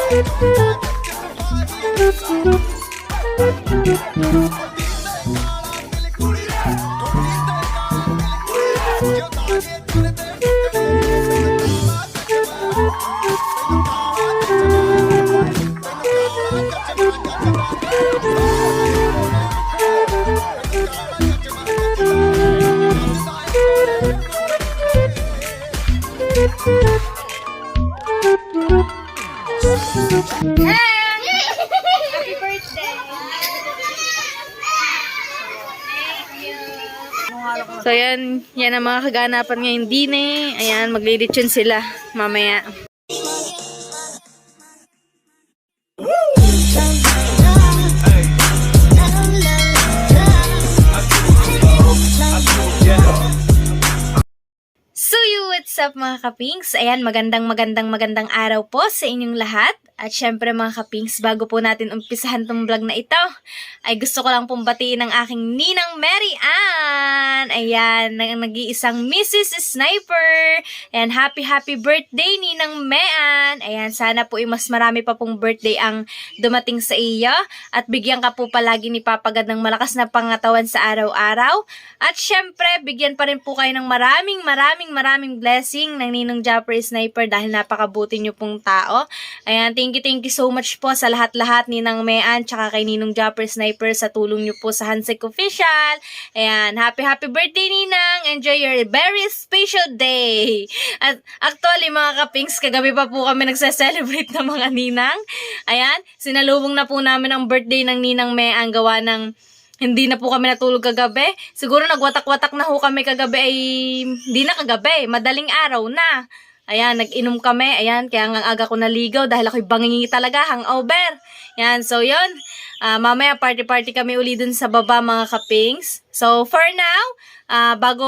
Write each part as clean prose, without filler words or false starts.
Happy birthday! So, yan ang mga kaganapan ngayong dine. Ayan, maglilitsyon sila mamaya. What's up mga kapings? Ayan, magandang araw po sa inyong lahat. At syempre mga kapings, bago po natin umpisahan tong vlog na ito, ay gusto ko lang pong batiin ang aking ninang Mary Ann. Ayan, nag-iisang Mrs. Sniper. Ayan, happy birthday ninang Mean. Ayan, sana po mas marami pa pong birthday ang dumating sa iyo. At bigyan ka po palagi ni Papa God ng malakas na pangatawan sa araw-araw. At syempre, bigyan pa rin po kayo ng maraming blessing ng Ninong Japper Sniper dahil napakabuti niyo pong tao. Ayan, thank you so much po sa lahat-lahat ni Nang Mean tsaka kay Ninong Japper Sniper sa tulong niyo po sa Hansek Official. Ayan, happy birthday Ninang! Enjoy your very special day! At actually mga kapings, kagabi pa po kami nagse-celebrate ng mga ninang. Ayan, sinalubong na po namin ang birthday ng Ninang Mean gawa ng hindi na po kami natulog kagabi. Siguro nagwatak-watak na ho kami kagabi ay hindi na kagabi, madaling araw na. Ayan, nag-inom kami. Ayan, kaya ang aga ko naligaw dahil ako'y bangingi talaga, hangover. Ayan, so yun. Mamaya party kami uli dun sa baba mga kapings. So for now, bago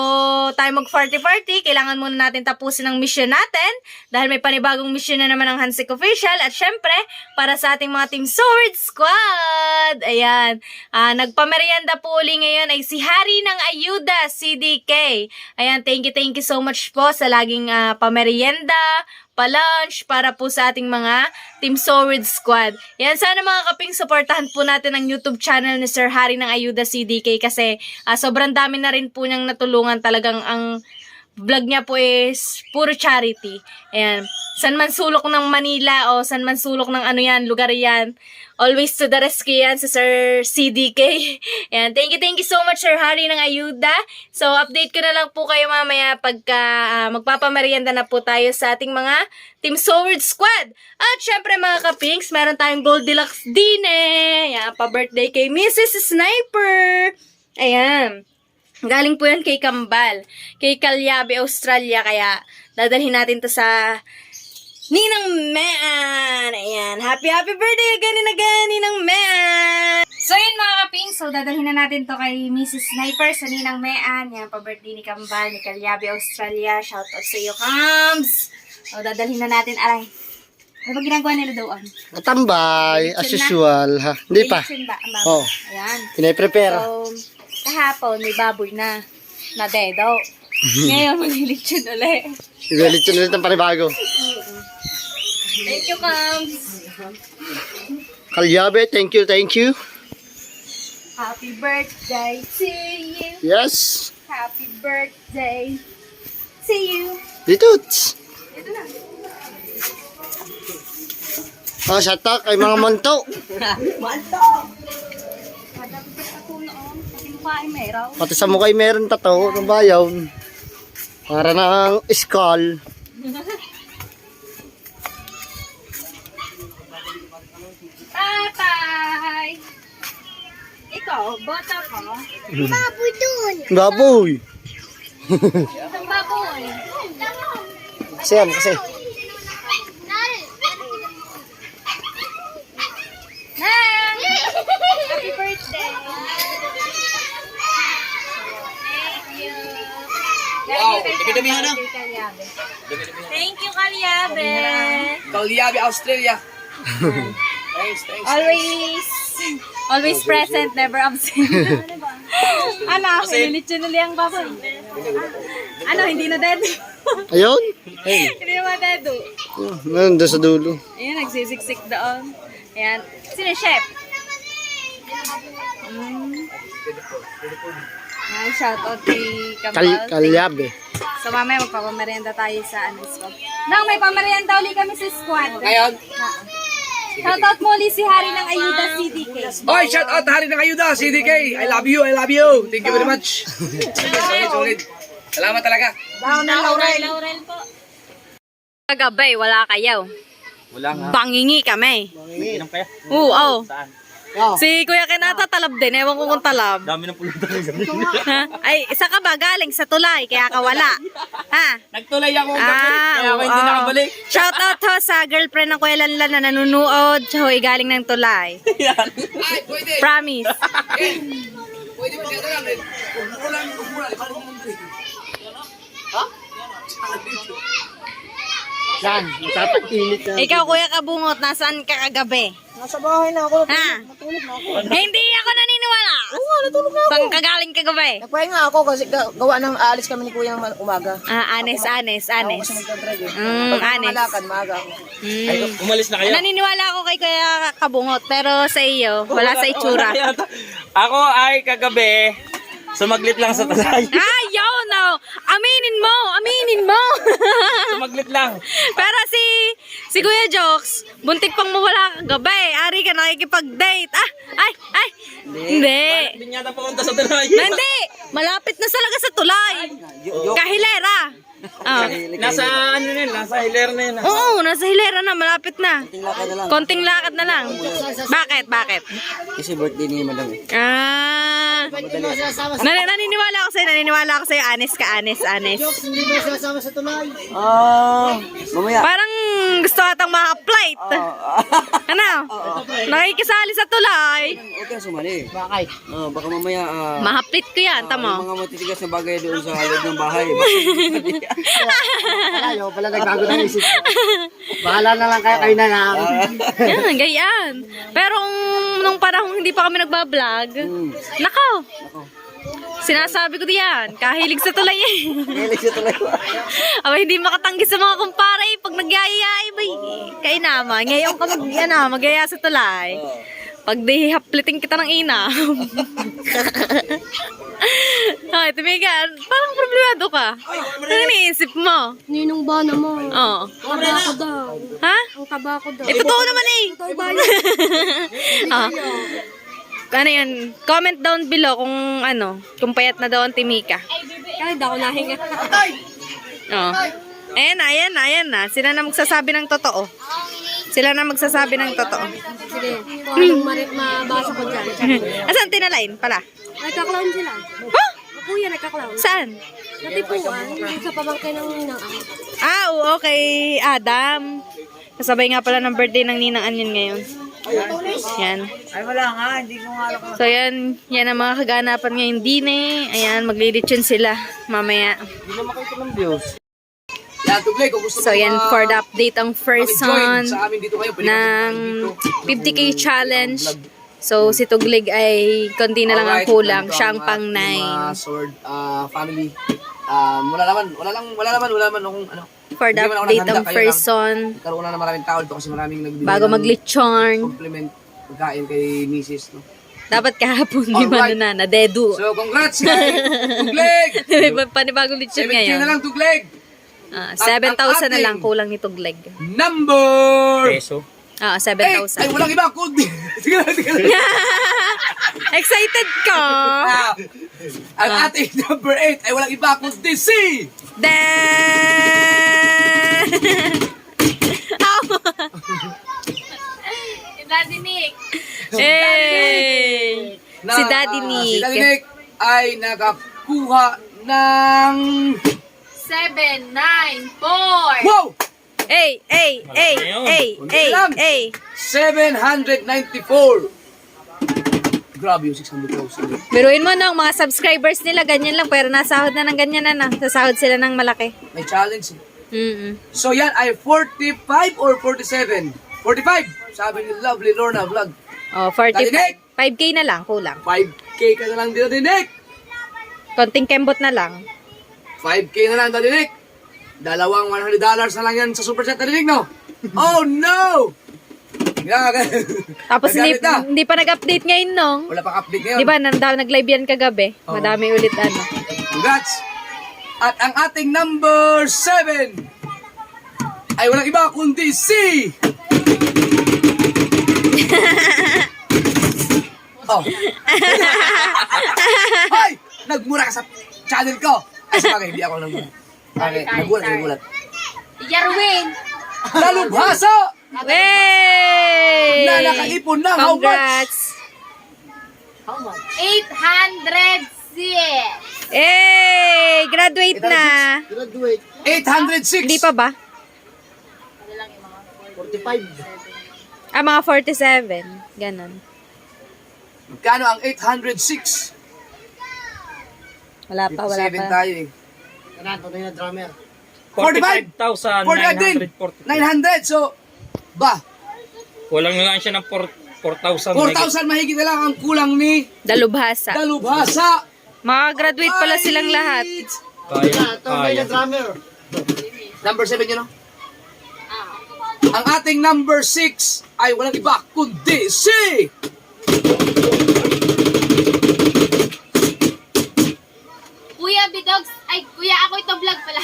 tayo mag-party, kailangan muna natin tapusin ang mission natin dahil may panibagong mission na naman ang Hansek Official at syempre, para sa ating mga Team Sword Squad. Ayan, nagpamerienda po uli ngayon ay si Hari ng Ayuda, CDK. Ayan, thank you so much po sa laging pamerienda, pa-lunch para po sa ating mga Team Sword Squad. Yan, sana mga kaping supportahan po natin ang YouTube channel ni Sir Hari ng Ayuda CDK kasi sobrang dami na rin po niyang natulungan. Talagang ang vlog niya po is puro charity. Ayan, san man sulok ng Manila o san man sulok ng ano yan, lugar yan, always to the rescue yan si Sir CDK. Ayan, thank you so much Sir Hari ng Ayuda. So, update ko na lang po kayo mamaya pagka magpapamerienda na po tayo sa ating mga Team Sword Squad. At syempre mga kapings, meron tayong Goldilocks Dine. Ayan, pa-birthday kay Mrs. Sniper. Ayan. Galing po yan kay Kambal. Kay Calyabe, Australia. Kaya dadalhin natin to sa Ninang Mean. Ayan. Happy birthday again and again, Ninang Mean. So yun mga kaping. So dadalhin na natin to kay Mrs. Sniper sa Ninang Mean. Yan, pa-birthday ni Kambal, ni Calyabe, Australia. Shoutout sa iyo, Kams. So dadalhin na natin. Aray. Ano ba ginagawa nila doon? Matambay, as usual. Ha? Hindi pa. Oh. Ayan. Pinaprepare. So, kahapon may baboy na dedo. Ngayon maglilitsyon ulit. Maglilitsyon ulit ng panibago. Thank you, Kams. Calyabe, thank you. Happy birthday to you. Yes. Happy birthday to you. Dito. Ito na. Oh, shatak ay mga monto. Manto! Madapit ako noon. Kasi mukha ay meron. Pati sa mukha ay meron tato ng bayaw. Para ng skull. Tatay! Ikaw, bata ka? Baboy dun! Baboy. Isang baboy. Siyam kasi. Nang! Happy birthday! Thank you! Wow, dami-damihan na. Thank you, Calyabe! Calyabe, Australia. Thanks. Always present, never absent. Ano, nilitsyon uli ang baboy. Ano, hindi na dead? Ayun. Hey. Hindi na mga dedo? Nandun sa dulo. Ayan, nagsisiksik doon. Ayan. Sino chef? Ayan, shoutout kay Kamal. Kalyabe. So, mamaya magpapamerienda tayo sa ano, squad. Nang may pamerienda ulit kami sa squad. Ngayon. Shoutout mo ulit si Hari ng Ayuda CDK. Oy, shout out Hari ng Ayuda, CDK. I love you, I love you. Thank you very much. Solid. Salamat talaga. Laurel po. Kagabay, wala kayo. Wala nga. Bangingi kami. Inom kaya? Oo. Saan? Si Kuya Kenata talab din. Ewan ko kung talab. Dami ng pulutan ng gabi. Ha? Ay, isa ka ba galing sa tulay? Kaya ka wala. Ha? Nagtulay ako ang gabi, kaya ako hindi nakabalik. Shoutout ho sa girlfriend ng Kuya Lanlan na nanunood. Siya ho'y galing ng tulay. Yan. Promise. Pwede mo dito lang. Umulan. Ha? Yan, matatag-init na. Ikaw, Kuya Kabungot, nasaan ka kagabi? Nasa bahay na ako. Ha? Natulog na ako. Hindi ako naniniwala. Oo, natulog na ako. Saan ka galing kagabi? Nagpahinga ako kasi gawa ng aalis kami ni Kuya ng umaga. Honest. Ako kasi magdadrive eh. Pag Honest. malakad, maaga ako. Umalis na kayo? Naniniwala ako kay Kuya Kabungot, pero sa iyo, wala sa itsura. Ako ay kagabi, sumaglit lang sa talay. Ayaw, no. Aminin mo. Sumaglit lang. Pero si Kuya Jokes, buntik pang mawala kagabi. Ari ka nakikipag-date. Ay. Hindi. Hindi niya na pumunta sa talay. Hindi. Malapit na talaga sa tulay. Kahilera. Oh. Nasa ano na yun, nasa hilera na yun. Oo, nasa hilera na. Malapit na. Konting lakad na lang. Bakit? Kasi birthday ni Madam eh. Naniniwala ako sa'yo. Honest ka. Hindi ba sasama sa tulay? Mamaya. Parang gusto atang ma-flight. Ano? Nakikisali sa tulay. Huwag kang sumali. Bakit? Baka mamaya Mahaplit ko yan, tamo. mga matitigas na bagay doon sa loob ng bahay. Ayaw pala nagbago ng isip. Bahala na lang kayo na lang. Yan, gayaan. Pero nung panahon hindi pa kami nagbablog, nako. Sinasabi ko diyan, kahilig sa tulay eh. Hilig siya tulay. Aba, hindi makatanggi sa mga kumpara eh. Pag nagyayay, kay naman. Ngayon ka magyaya sa tulay. Pag di haplitin kita ng ina. Ay, tumigan. Parang problemado ka. Ano iniisip mo? Ninong ba naman? Oo. Taba ko daw. Ha? Ang taba ko daw. Totoo naman eh. Totoo ba yun? Ano yan? Comment down below kung payat na daw ang Timika. Kaya daw nahinga. Oo. Ayan na. Sila na magsasabi ng totoo. Sige, Kung anong mabasa ko dyan. Asan tinalain pala? Nagka-clown sila. Ha? Kuya, nagka-clown. Saan? Natipuan, yung sa pamangkin ng ninang. Oo, kay Adam. Kasabay nga pala ng birthday ng Ninang Anyan ngayon. Yan. Ay wala nga, hindi ko nga alam. So yan ang mga kaganapan ngayon din eh. Ayan, maglilitsyon sila mamaya. Hindi na makita ng views. Yan, Tuglay, kung gusto So yan for the update ang first join son sa amin dito kayo. ng 50K challenge. So si Tuglig ay konti na lang ang kulang. Siya ang pang 9. Sword family. Wala naman kung ano. For the Hindi man ako update naghanda, ang kayo first lang. son. Nagkaroon na ng maraming tao dito kasi maraming nagbibigay Bago ng maglitsyon. compliment pagkain kay Mrs. No? Dapat kahapon di ba Alright. na dedu. So, congrats kay Tugleg! May panibagong litsyon 7K ngayon. na lang, Tugleg! 7,000 na lang kulang ni Tugleg. Number! Peso. 7,000. Ay, walang iba, kundi. Sige lang. Excited ka? Ang ating number 8 ay walang iba, kundi si... Daddy Nick. Hey! Si Daddy Nick. Si Daddy Nick ay nakakuha ng... 794. Wow! Hey! 794. Grabe yung 600,000. Biruin mo na, mga subscribers nila, ganyan lang, pero nasahod na ng ganyan na. Sasahod sila ng malaki. May challenge. So yan ay 45 or 47? 45! Sabi ni Lovely Lorna Vlog. Oh, Daddy 45. Nick! 5K na lang, kulang. 5K ka na lang, Daddy Nick! Konting kembot na lang. 5K na lang, Daddy Nick! Dalawang $100 na lang yan sa super chat. Narinig, no? Oh, no! Tapos Nagalit na. hindi pa nag-update ngayon, no? Wala pang update ngayon. Di ba, nag-live yan kagabi? Oo. Madami ulit ano. Congrats! At ang ating number 7 ay walang iba kundi si... Oh. Hoy! Nagmura ka sa channel ko. Ay, sa bagay, hindi ako nagmura. Okay, nagulat. Yarwin! Dalubhasa! Wey! Na nakaipon ng how much? Congrats! 806! Hey! Graduate na! Graduate. 806. Hindi pa ba? 45. Ah, mga 47. Ganon. Magkano ang 806? Wala pa, wala 7 pa. tayo eh. Ano, tunay na drummer. 45 din. 45,940. 900. So, ba? Kulang na lang siya ng 4,000. 4,000 mahigit na lang ang kulang ni Dalubhasa. Dalubhasa. Mga-graduate pala silang lahat. Kaya, Tunay kaya. na drummer. Number 7 yun, no? Ang ating number 6 ay walang iba kundi si... Kuya Bidogs, ay kuya ako ito vlog pala.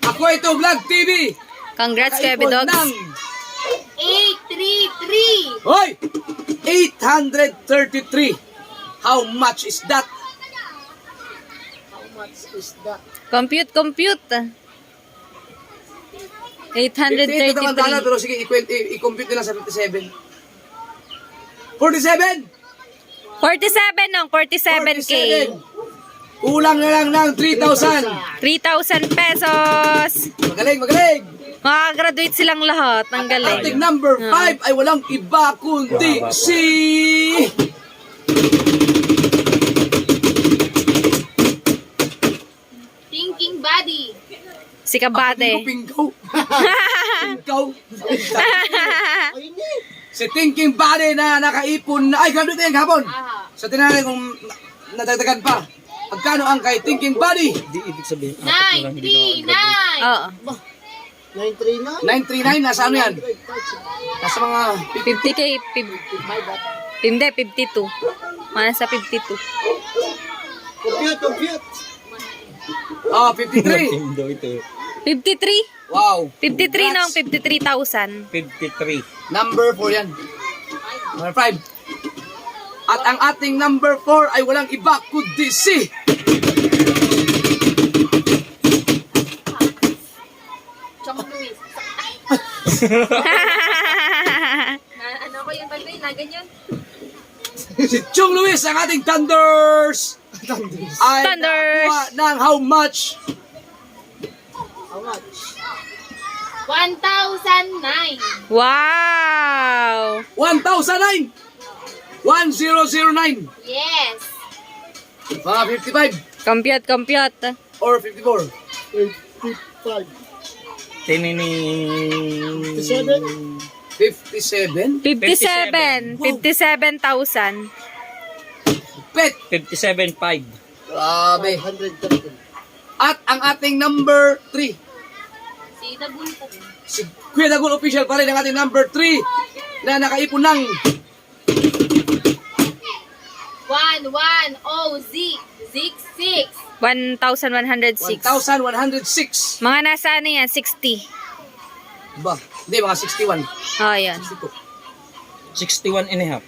Ako ito, Vlog TV. Congrats, Kuya Kaipon Bidogs. ng... 833! Hoy! 833. How much is that? How much is that? Compute. 58 naman tala, 833. pero sige, i-compute nila sa 57. 47! 47 nung, 47K. 47. Kulang na lang ng 3,000. 3,000 pesos. Magaling. Makaka-graduate silang lahat. Ang Ating galing. number 5 ay walang iba kundi si... Thinking body. Si Kabate. Pingkaw. Si Thinking Body na nakaipon na... Ay, graduate na yan kahapon. Aha. So, tinanay kung nadagdagan pa. Magkano ang kay Thinking Body? Di ibig sabihin. 939! Oo. 939? 939, nasa ano yan? Nasa mga... 50K. Hindi, 52. Mana sa 52. Compute. Oh, 53. Tindo ito. 53? Wow. 53 nung, Congrats. 53,000. 53. Number 4 yan. Number 5. At ang ating number 4 ay walang iba kundi si... Chong Luis. Ano ko yung bagay na ganyan? Si Chung Luis, ang ating Thunders! Ay Thunders! nakuha ng how much? How much? 1,009! Wow! 1,009! 1009! Yes! Mga 55 Compute. or 54? 55. Tinini. 57? 57? 57,000. Pet! 57.5. Grabe. 130. At ang ating number 3. Si Dabulpo. Si Kuya Dagul Official pa rin ang ating number 3 na nakaipon ng 1,106. 1,106. 1,106. Mga nasa ano yan? 60. Ba? Hindi, mga 61. Oh, yan. 61 and a half.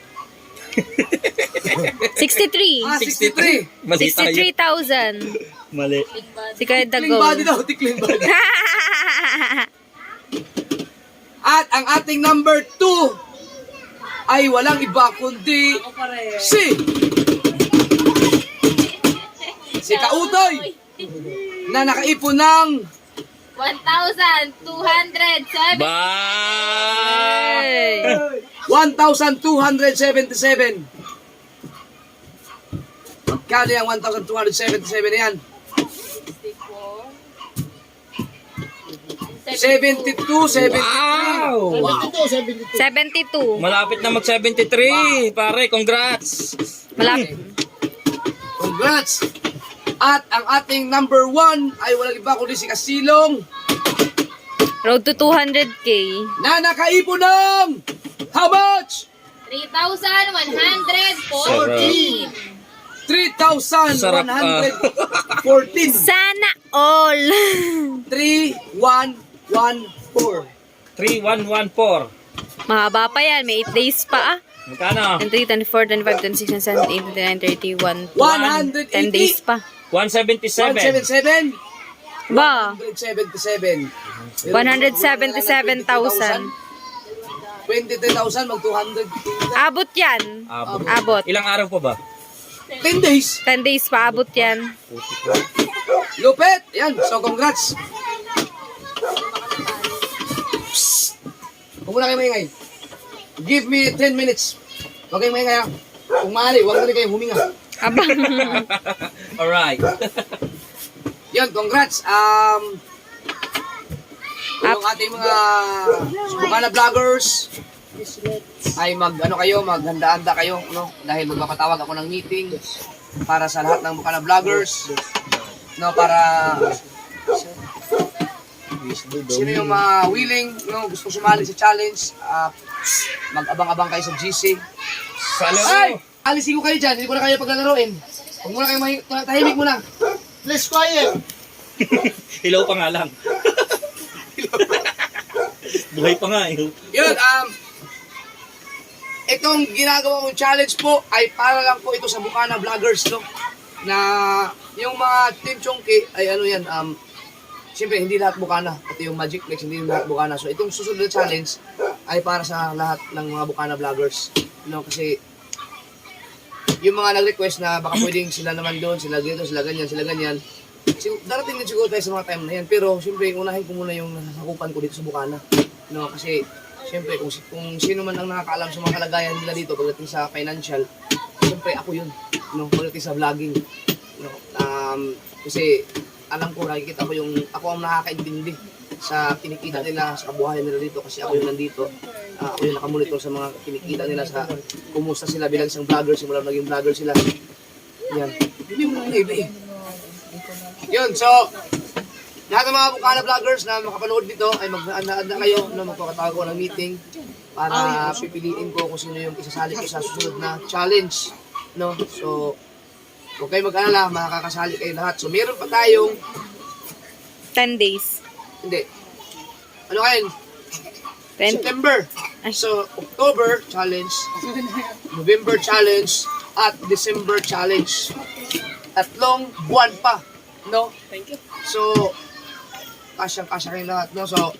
63. Ah, 63. Mali tayo. 63,000. Mali. Si Kuya Tikling body Dagol. daw, tikling body. At ang ating number 2 ay walang iba kundi si Kautoy na nakaipon ng 1,207. Ba! Hey. 1,277. Magkano yung 1,277 na yan? 72, 73. Wow! 72, 72. 72. Malapit na mag-73. Pare, congrats! Malapit. Congrats! At ang ating number 1 ay walang iba kundi si Kasilong Road to 200K. na nakaipon ng how much? 3,114. 3,114. Sana all. 3,114. 3114. Mahaba pa yan. May 8 days pa ah. Magkano? 23, 24, 25, 26, 27, 28, 29, 31. 10 180. days pa. 177. 177. Ba? 177. 177,000. 23,000 mag 200. Abot yan. Abot. Ilang araw pa ba? 10 days. 10 days pa abot yan. Lupet. Yan. So congrats. Psst. Huwag muna kayo maingay. Give me 10 minutes. Huwag kayong maingay ha. Kung maaari, huwag na rin kayong huminga. Abang. Alright. Yan, congrats. Yung ating mga Bukana vloggers ay maghanda-handa kayo, no? Dahil magpapatawag ako ng meeting para sa lahat ng Bukana vloggers, no? Para sino yung mga willing, no? Gusto sumali sa challenge, mag-abang-abang kayo sa GC. Ay! Alisin ko kayo dyan, hindi ko na kayo paglalaroin. Huwag muna kayo tahimik muna. Please quiet. Hilaw pa nga lang. Buhay pa nga eh. Yun, itong ginagawa kong challenge po ay para lang po ito sa Bukana vloggers, no? Na yung mga Team Chonky ay ano yan, siyempre hindi lahat Bukana, pati yung Magic Flex hindi lahat Bukana. So itong susunod na challenge ay para sa lahat ng mga Bukana vloggers, no? Kasi yung mga nag-request na baka pwedeng sila naman doon, sila dito, sila ganyan, darating din siguro tayo sa mga time na yan. Pero siyempre, unahin ko muna yung nasasakupan ko dito sa Bukana. No, kasi siyempre, kung sino man ang nakakaalam sa mga kalagayan nila dito pagdating sa financial, siyempre ako yun. No, pagdating sa vlogging. No, kasi alam ko, nakikita ko yung, ako ang nakakaintindi sa kinikita nila, sa kabuhayan nila dito. Kasi ako yung nandito. Ako yung nakamonitor sa mga kinikita nila sa kumusta sila bilang isang vlogger, simula naging vlogger sila. Yan. Hindi mo na yun, so, lahat ng mga Bukana vloggers na makapanood dito ay mag-aanda kayo na magpapatawag ko ng meeting para pipiliin ko kung sino yung isasali ko sa susunod na challenge. No? So, huwag kayo mag-alala, makakasali kayo lahat. So, meron pa tayong 10 days. hindi. Ano kayo? 20. September. So, October challenge, November challenge, at December challenge. Tatlong buwan pa. No? Thank you. So, kasyang-kasya kayo lahat. No? So,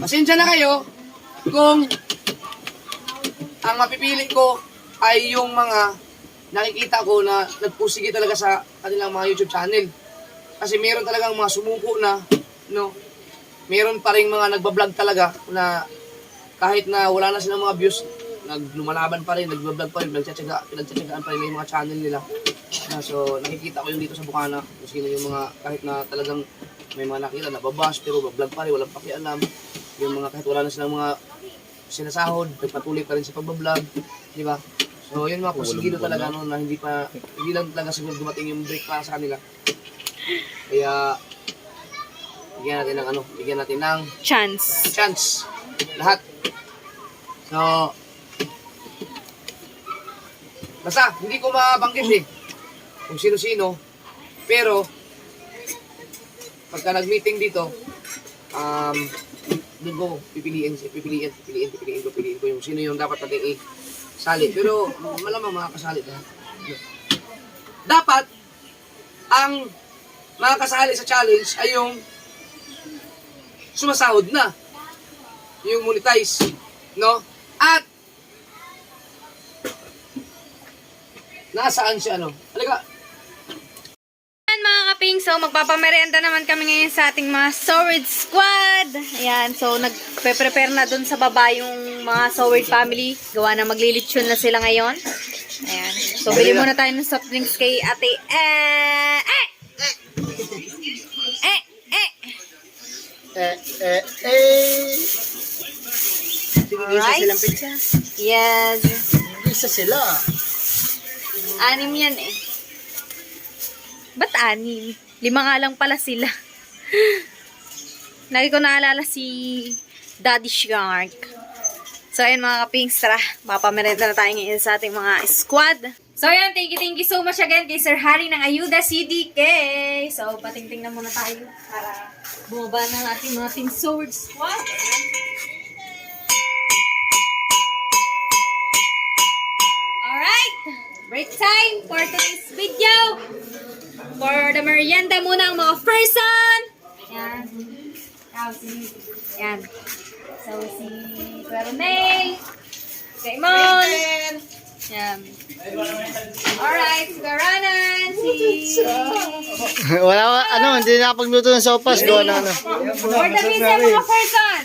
pasensya na kayo kung ang mapipili ko ay yung mga nakikita ko na nagpusigi talaga sa kanilang mga YouTube channel. Kasi meron talagang mga sumuko na, no? Meron pa rin mga nagbablog talaga na kahit na wala na silang mga views, lumalaban pa rin, nagbablog pa rin, pinagtsatsagaan pa rin yung mga channel nila. So, nakikita ko yung dito sa Bukana, kung sino yung mga, kahit na talagang may mga nakita na babash, pero vlog pa rin, walang pakialam. Yung mga kahit wala na silang mga sinasahod, nagpatuloy pa rin sa pagbablog, di ba? So, yun mga pusigilo talaga, no, na hindi lang talaga siguro dumating yung break para sa kanila. Kaya, bigyan natin ng chance. Lahat. So, basta, hindi ko mabanggit kung sino-sino. Pero, pagka nag-meeting dito, doon ko pipiliin ko yung sino yung dapat natin isali. Pero, malamang makakasali na. Dapat, ang makakasali sa challenge ay yung sumasahod na. Yung monetize. No? At, nasaan siya, Halika. Ayan mga kaping, so magpapamerenda naman kami ngayon sa ating mga Soward Squad. Ayan, so nagpe-prepare na dun sa baba yung mga Soward family. Gawa na maglilitsyon na sila ngayon. Ayan, so bili muna tayo ng soft drinks kay ate. Alright. Silang pizza. Yes. Isa sila. 6 yan eh. Ba't 6? 5 nga lang pala sila. Lagi ko naalala si Daddy Shark. So, ayan mga kapings, tara. Papamerenda na tayo ngayon sa ating mga squad. So, ayan, thank you so much again kay Sir Harry ng Ayuda CDK. So, patingting na muna tayo para bumaba ng ating mga Team Sword Squad. Alright, break time for today's video. For the merienda muna ang mga person. Ayan. Ayan. So, si Kuya May, si Imon. Ayan. Alright, si Kuya Ranan, Hindi nakapagluto ng sopas. Gawa na ano. For the visa mga person.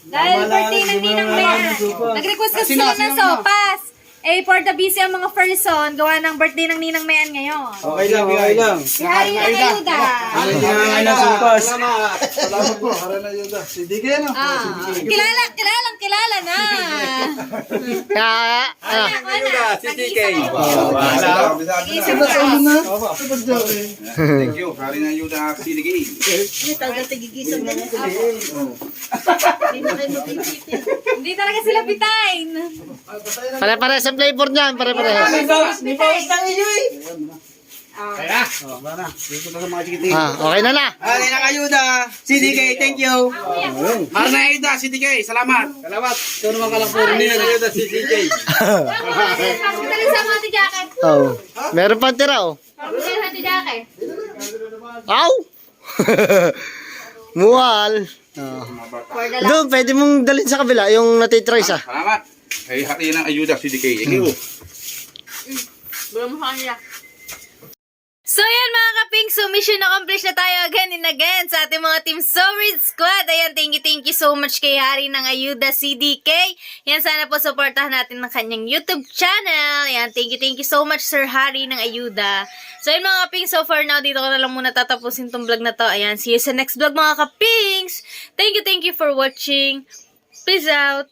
Dahil birthday ng Ninang Mayan. Nag-request kasi sila ng sopas. Eh, for the busy ang mga person, gawa ng birthday ng Ninang Mayan ngayon. Okay lang. Si Harry ng Ayuda. Ay, ng supas. Salamat po. Para na yun. Hindi ka Kilala na. Kaya, Si DK. Isip mo na. Thank you. Kari na yun na CDK. Hindi talaga sila bitain. pare-pare sa flavor niyan. Pare-pare. Okay na na. Kari na ayuda. CDK, thank you. Kari na ayuda, CDK. Salamat. Ito naman ka lang po rin na ayuda, CDK. Dali sa mga jacket. Oh. Meron pa tira, oh. Dali sa jacket. Aw! Muwal. Oh. Doon, pwede mong dalhin sa kabila yung natitry sa. Salamat. Ay, kari na ayuda, CDK. Thank you. Bulam sa kanila. So yan mga kaping, so mission accomplished na tayo again and again sa ating mga Team Sword Squad. Ayan, thank you so much kay Harry ng Ayuda CDK. Yan, sana po supportahan natin ng kanyang YouTube channel. Ayan, thank you so much Sir Harry ng Ayuda. So yan mga kaping, so for now, dito ko na lang muna tatapusin tong vlog na to. Ayan, see you sa next vlog mga kapings. Thank you for watching. Peace out.